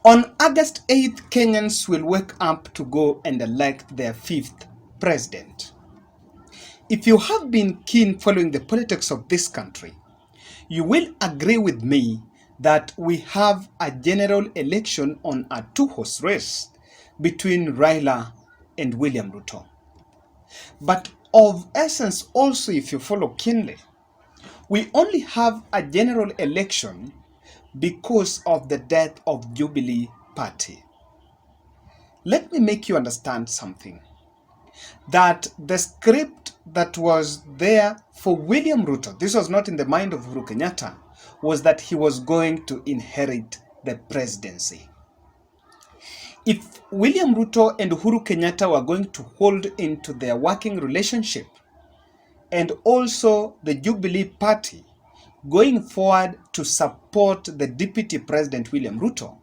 On August 8th, Kenyans will wake up to go and elect their 5th president. If you have been keen following the politics of this country, you will agree with me that we have a general election on a two-horse race between Raila and William Ruto. But of essence also, if you follow keenly, we only have a general election because of the death of Jubilee Party. Let me make you understand something. That the script that was there for William Ruto, this was not in the mind of Uhuru Kenyatta, was that he was going to inherit the presidency. If William Ruto and Uhuru Kenyatta were going to hold into their working relationship, and also the Jubilee Party going forward to support the Deputy President William Ruto,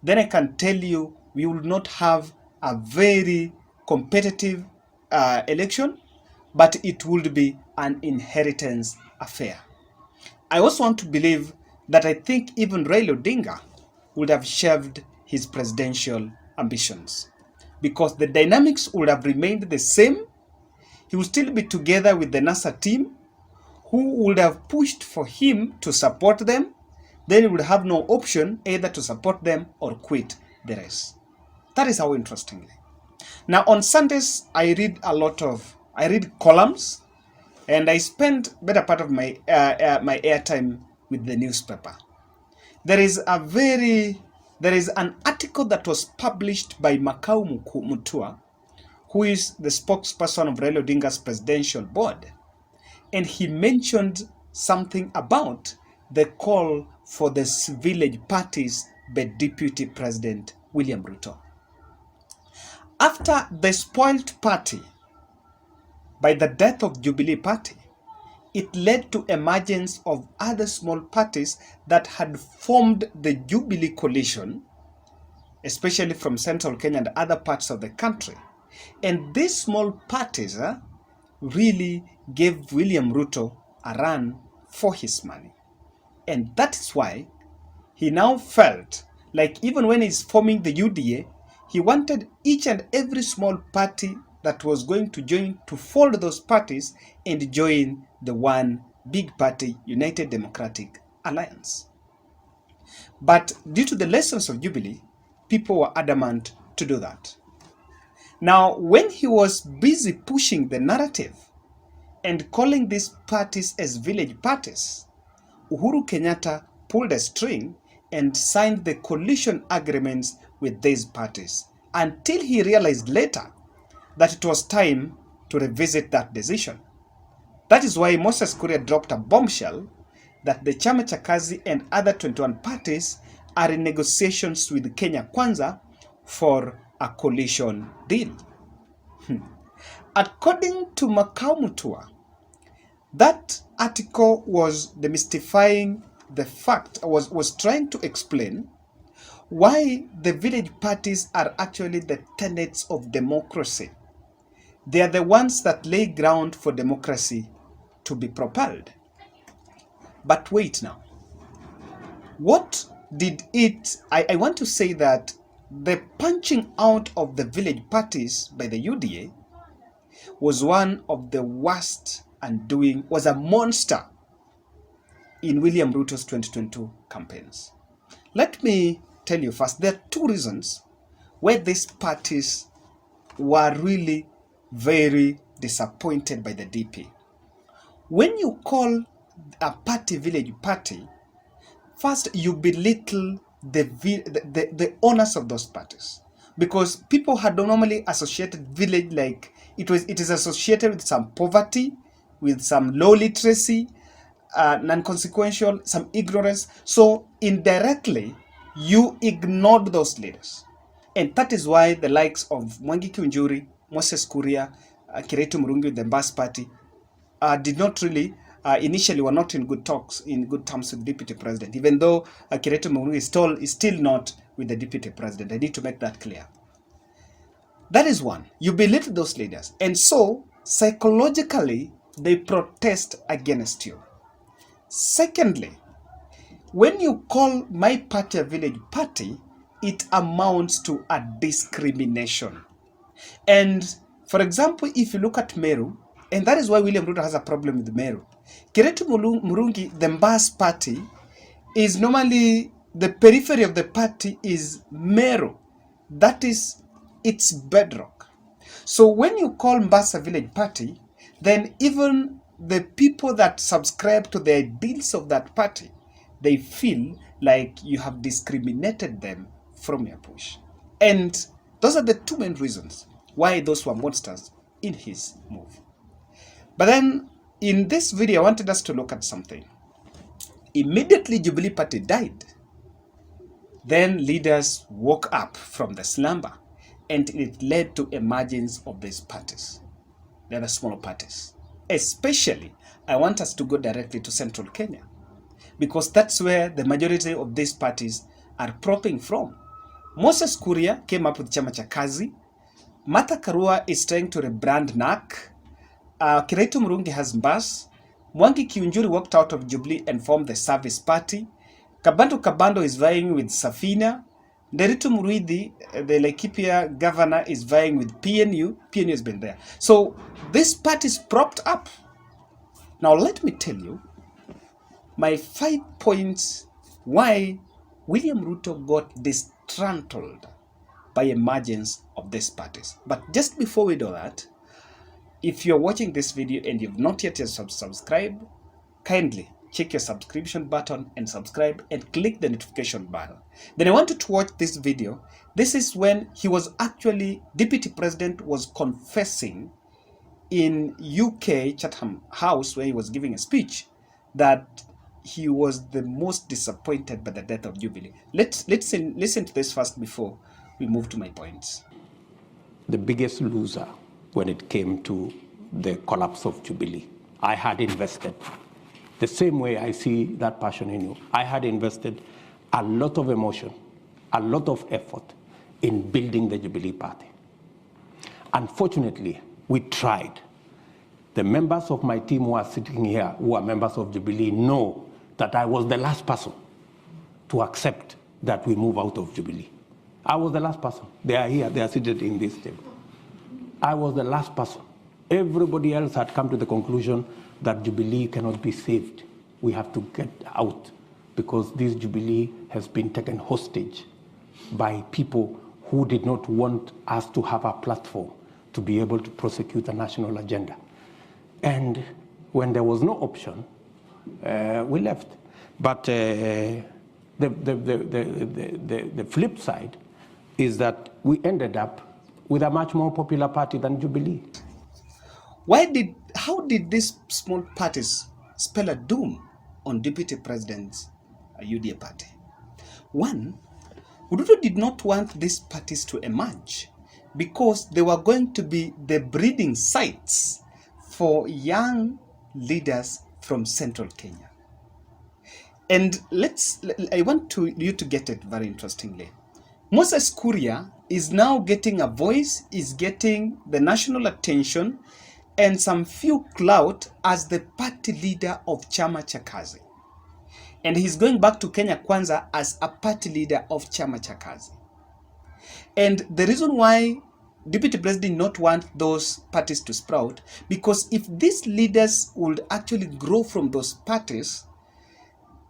then I can tell you we will not have a very competitive election, but it would be an inheritance affair. I also want to believe that I think even Raila Odinga would have shelved his presidential ambitions because the dynamics would have remained the same. He would still be together with the NASA team who would have pushed for him to support them. Then he would have no option either to support them or quit the race. That is how interestingly. Now on Sundays, I read columns, and I spend better part of my airtime with the newspaper. There is an article that was published by Makau Mutua, who is the spokesperson of Raila Odinga's presidential board, and he mentioned something about the call for the village parties by Deputy President William Ruto. After the spoiled party by the death of Jubilee Party, it led to emergence of other small parties that had formed the Jubilee coalition, especially from central Kenya and other parts of the country. And these small parties really gave William Ruto a run for his money. And that is why he now felt like even when he's forming the UDA, he wanted each and every small party that was going to join to fold those parties and join the one big party, United Democratic Alliance. But due to the lessons of Jubilee, people were adamant to do that. Now, when he was busy pushing the narrative and calling these parties as village parties, Uhuru Kenyatta pulled a string and signed the coalition agreements with these parties until he realized later that it was time to revisit that decision. That is why Moses Kuria dropped a bombshell that the Chama cha Kazi and other 21 parties are in negotiations with Kenya Kwanza for a coalition deal. According to Makau Mutua, that article was demystifying the fact, was trying to explain why the village parties are actually the tenets of democracy. They are the ones that lay ground for democracy to be propelled. But wait now. What did it... I want to say that the punching out of the village parties by the UDA was one of the worst undoing, was a monster in William Ruto's 2022 campaigns. Let me tell you first, there are two reasons why these parties were really very disappointed by the DP. When you call a party village party, first you belittle the owners of those parties, because people had normally associated village like it is associated with some poverty, with some low literacy, non-consequential, some ignorance. So indirectly, you ignored those leaders. And that is why the likes of Mwangi Kiunjuri, Moses Kuria, Kiretu Murungi with the Mbas Party did not really, initially were not in good terms with the Deputy President, even though Kiretu Murungi is still not with the Deputy President. I need to make that clear. That is one. You belittle those leaders. And so, psychologically, they protest against you. Secondly, when you call my party a village party, it amounts to a discrimination. And for example, if you look at Meru, and that is why William Ruto has a problem with Meru. Kiretu Murungi, the Mbas party, is normally the periphery of the party is Meru. That is its bedrock. So when you call Mbasa Village Party, then even the people that subscribe to the ideals of that party, they feel like you have discriminated them from your push. And those are the two main reasons why those were monsters in his move. But then in this video, I wanted us to look at something. Immediately Jubilee Party died, then leaders woke up from the slumber, and it led to emergence of these parties, the other smaller parties. Especially, I want us to go directly to central Kenya, because that's where the majority of these parties are propping from. Moses Kuria came up with Chama cha Kazi. Martha Karua is trying to rebrand NARC. Kiretu Murungi has Mbas. Mwangi Kiunjuri walked out of Jubilee and formed the Service Party. Kabando is vying with Safina. Nderitu Muruidi, the Laikipia governor, is vying with PNU. PNU has been there. So this party is propped up. Now let me tell you my 5 points why William Ruto got disgruntled by emergence of these parties. But just before we do that, if you're watching this video and you've not yet subscribed, kindly check your subscription button and subscribe and click the notification bell. Then I want you to watch this video. This is when he was actually, Deputy President was confessing in UK Chatham House, where he was giving a speech, that he was the most disappointed by the death of Jubilee. Let's listen to this first before we move to my points. The biggest loser when it came to the collapse of Jubilee. I had invested, the same way I see that passion in you, I had invested a lot of emotion, a lot of effort in building the Jubilee Party. Unfortunately, we tried. The members of my team who are sitting here, who are members of Jubilee, know that I was the last person to accept that we move out of Jubilee. I was the last person. They are here, they are seated in this table. I was the last person. Everybody else had come to the conclusion that Jubilee cannot be saved. We have to get out because this Jubilee has been taken hostage by people who did not want us to have a platform to be able to prosecute a national agenda. And when there was no option, we left. But the flip side is that we ended up with a much more popular party than Jubilee. How did these small parties spell a doom on Deputy President's UDA party? One, Ruto did not want these parties to emerge because they were going to be the breeding sites for young leaders from central Kenya. And I want you to get it very interestingly. Moses Kuria is now getting a voice, is getting the national attention and some few clout as the party leader of Chama cha Kazi. And he's going back to Kenya Kwanza as a party leader of Chama cha Kazi. And the reason why Deputy President did not want those parties to sprout, because if these leaders would actually grow from those parties,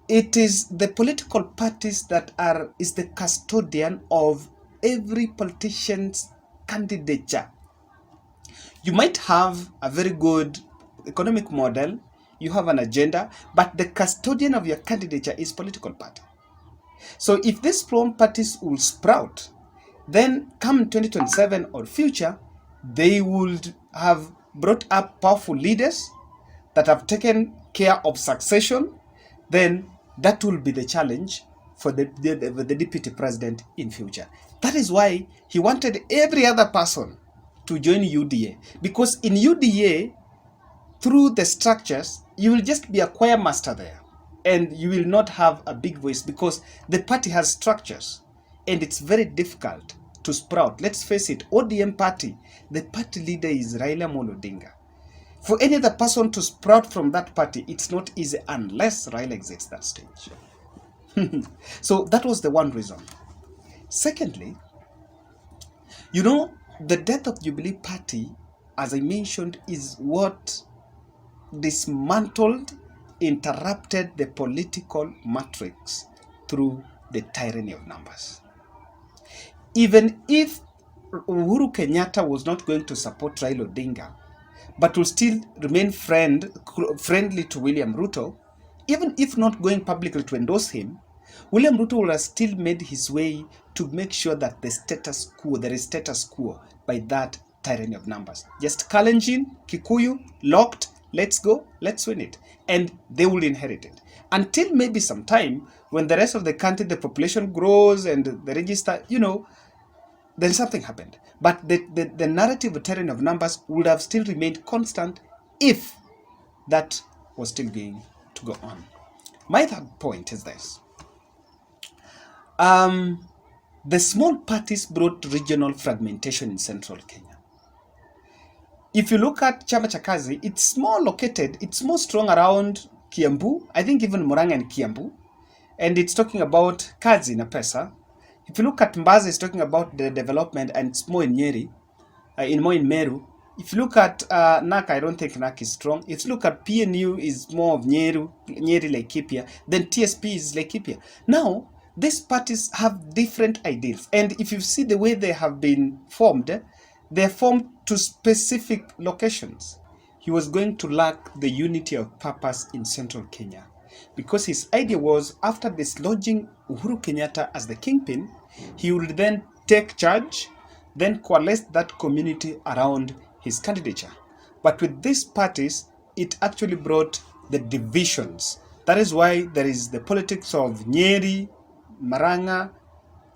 it is the political parties that is the custodian of every politician's candidature. You might have a very good economic model, you have an agenda, but the custodian of your candidature is political party. So if these strong parties will sprout, then come 2027 or future, they would have brought up powerful leaders that have taken care of succession. Then that will be the challenge for the Deputy President in future. That is why he wanted every other person to join UDA, because in UDA, through the structures, you will just be a choir master there and you will not have a big voice because the party has structures and it's very difficult to sprout. Let's face it, ODM party, the party leader is Raila Amolo Odinga. For any other person to sprout from that party, it's not easy unless Raila exits that stage. So that was the one reason. Secondly, you know, the death of Jubilee Party, as I mentioned, is what dismantled, interrupted the political matrix through the tyranny of numbers. Even if Uhuru Kenyatta was not going to support Raila Odinga, but will still remain friendly to William Ruto, even if not going publicly to endorse him, William Ruto will have still made his way to make sure that there is status quo by that tyranny of numbers. Just Kalenjin, Kikuyu, locked, let's go, let's win it. And they will inherit it. Until maybe some time when the rest of the country, the population grows and the register, then something happened. But the narrative of tyranny of numbers would have still remained constant if that was still going to go on. My third point is this. The small parties brought regional fragmentation in central Kenya. If you look at Chama cha Kazi, it's more located, it's more strong around Kiambu, I think even Murang'a and Kiambu, and it's talking about Kazi na pesa. If you look at Mbazi, it's talking about the development, and it's more in Nyeri, more in Meru. If you look at NAK, I don't think NAK is strong. If you look at PNU, is more of Nyeri Laikipia, then TSP is Laikipia. Now, these parties have different ideals, and if you see the way they have been formed, they're formed to specific locations. He was going to lack the unity of purpose in central Kenya, because his idea was, after dislodging Uhuru Kenyatta as the kingpin, he would then take charge, then coalesce that community around his candidature. But with these parties, it actually brought the divisions. That is why there is the politics of Nyeri, Murang'a,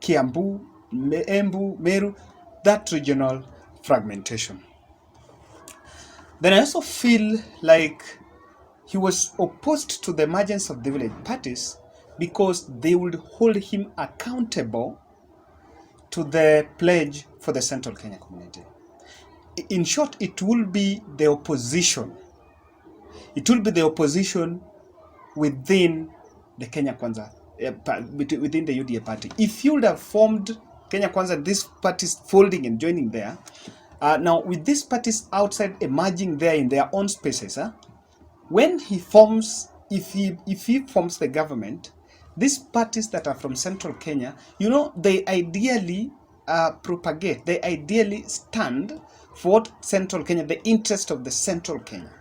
Kiambu, Embu, Meru, that regional fragmentation. Then I also feel like he was opposed to the emergence of the village parties because they would hold him accountable to the pledge for the central Kenya community. In short, it will be the opposition. It will be the opposition within the Kenya Kwanza, within the UDA party. If you would have formed Kenya Kwanza, these parties folding and joining there, now with these parties outside emerging there in their own spaces, when he forms, if he forms the government, these parties that are from central Kenya, they ideally propagate, they ideally stand for what central Kenya, the interest of the central Kenya.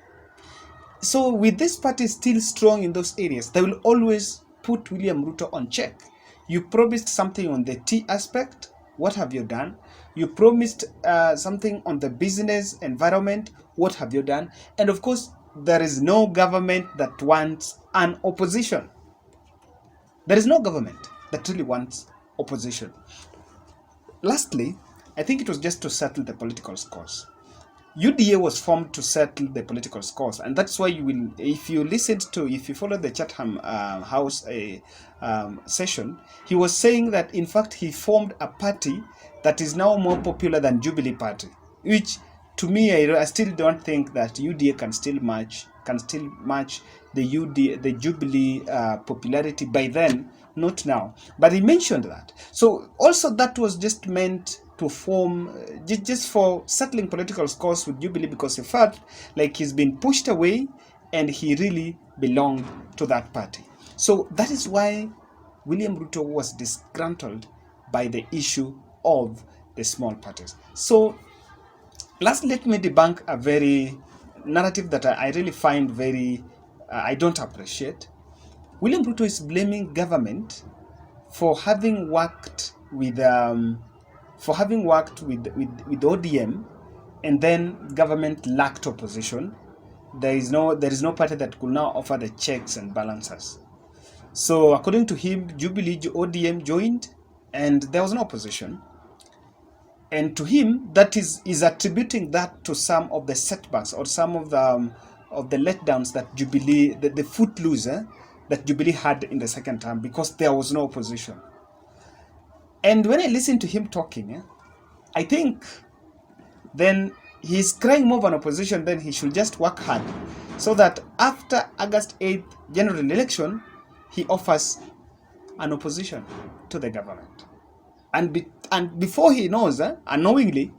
So with this party still strong in those areas, they will always put William Ruto on check. You promised something on the T aspect. What have you done? You promised something on the business environment. What have you done? And of course, there is no government that wants an opposition. There is no government that really wants opposition. Lastly, I think it was just to settle the political scores. UDA was formed to settle the political scores, and that's why if you follow the Chatham House session, he was saying that in fact he formed a party that is now more popular than Jubilee Party, which to me I still don't think that UDA can still match the Jubilee popularity by then, not now. But he mentioned that. So also that was just meant to form, just for settling political scores with Jubilee, because he felt like he's been pushed away and he really belonged to that party. So that is why William Ruto was disgruntled by the issue of the small parties. So lastly, let me debunk a very narrative that I really find very, I don't appreciate. William Ruto is blaming government for having worked with ODM, and then government lacked opposition. There is no party that could now offer the checks and balances. So according to him, Jubilee, ODM joined, and there was no opposition. And to him, that is attributing that to some of the setbacks or some of the letdowns that Jubilee, the footloose that Jubilee had in the second term, because there was no opposition. And when I listen to him talking, I think then he's crying more of an opposition, then he should just work hard so that after August 8th general election, he offers an opposition to the government. And before he knows, unknowingly,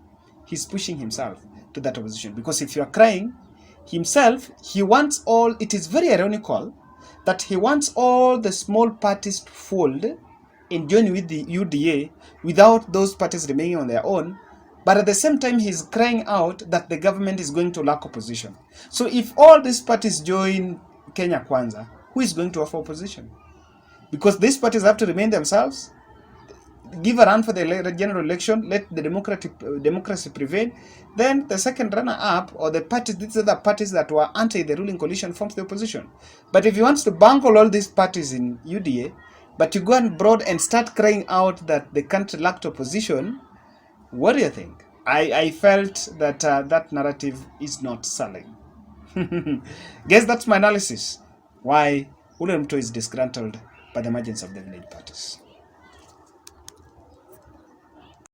he's pushing himself to that opposition. Because if you are crying, himself, he wants all, it is very ironical that he wants all the small parties to fold and join with the UDA without those parties remaining on their own. But at the same time, he's crying out that the government is going to lack opposition. So if all these parties join Kenya Kwanza, who is going to offer opposition? Because these parties have to remain themselves, give a run for the general election, let the democracy prevail. Then the second runner-up, or the parties, these are the parties that were anti the ruling coalition, forms the opposition. But if you want to bungle all these parties in UDA, but you go and broad and start crying out that the country lacked opposition, what do you think? I felt that that narrative is not selling. Guess that's my analysis. Why William Ruto is disgruntled by the emergence of the village parties.